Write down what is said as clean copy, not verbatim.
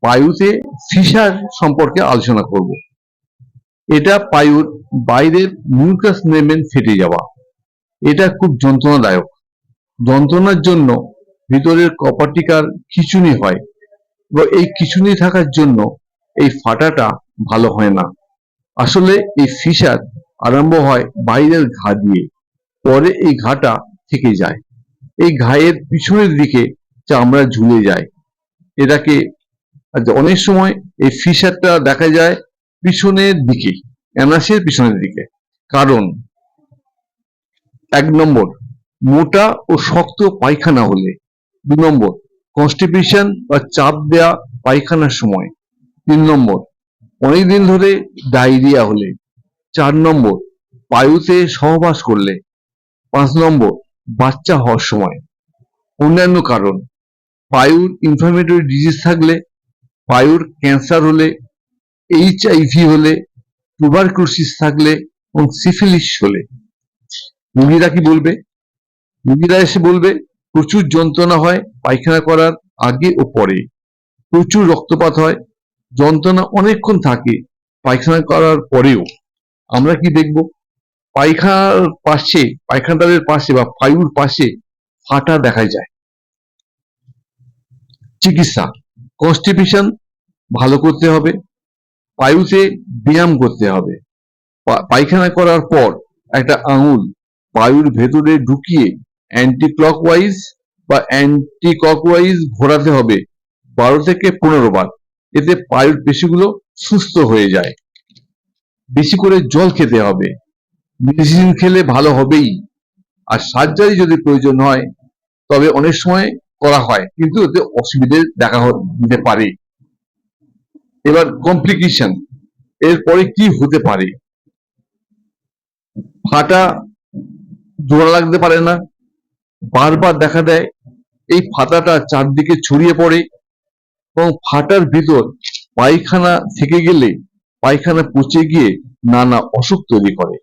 পায়ুতে Fischer সম্পর্কে আলোচনা করব। এটা পায়ুর বাইরের মিউকাস মেমব্রেন ফেটে যাওয়া। এটা খুব যন্ত্রণাদায়ক। যন্ত্রণার জন্য ভিতরের কপাটিকার খিঁচুনি হয় এবং এই খিঁচুনি থাকার জন্য এই ফাটাটা ভালো হয় না। আসলে এই ফিসার আরম্ভ হয় বাইরের ঘা দিয়ে, পরে এই ঘাটা থেকে যায়। এই ঘায়ের পিছনের দিকে চামড়া ঝুলে যায়। এটাকে অনেক সময় এই ফিসারটা দেখা যায় পিছনের দিকে, অ্যানাসের পিছনের দিকে। কারণ 1 নম্বর, মোটা ও শক্ত পায়খানা হলে। 2 নম্বর, কনস্টিপেশন বা চাপ দেওয়া পায়খানার সময়। 3 নম্বর, অনেকদিন ধরে ডায়রিয়া হলে। 4 নম্বর, পায়ুতে সহবাস করলে। 5 নম্বর, বাচ্চা হওয়ার সময়। অন্যান্য কারণ, পায়ুর ইনফ্লামেটরি ডিজিজ থাকলে, পায়ুর ক্যান্সার হলে, HIV হলে, টুবারকুলোসিস থাকলে এবং সিফিলিস হলে। রোগীরা কি বলবে? রোগীরা এসে বলবে প্রচুর যন্ত্রণা হয় পায়খানা করার আগে ও পরে, প্রচুর রক্তপাত হয়, যন্ত্রণা অনেকক্ষণ থাকে পায়খানা করার পরেও। আমরা কি দেখব? পায়খানার পাশে, পায়খানাদারের পাশে বা পায়ুর পাশে ফাটা দেখা যায়। চিকিৎসা, কনস্টিপেশন ভালো করতে হবে, পায়ুতে ব্যায়াম করতে হবে। পায়খানা করার পর একটা আঙুল পায়ুর ভেতরে ঢুকিয়ে অ্যান্টি ক্লকওয়াইজ ঘোরাতে হবে 12 থেকে 15 বার। এতে পায়ুর পেশিগুলো সুস্থ হয়ে যায়। বেশি করে জল খেতে হবে। মেডিসিন খেলে ভালো হবেই। আর সার্জারি যদি প্রয়োজন হয় তবে অনেক সময় করা হয়, কিন্তু এতে অসুবিধে দেখা দিতে পারে। এবার কমপ্লিকেশন, এরপরে কি হতে পারে? ফাটা জোড়া লাগতে পারে না, বারবার দেখা দেয়, এই ফাটাটা চারদিকে ছড়িয়ে পড়ে এবং ফাটার ভিতর পায়খানা থেকে গেলে পায়খানা পচে গিয়ে নানা অসুখ তৈরি করে।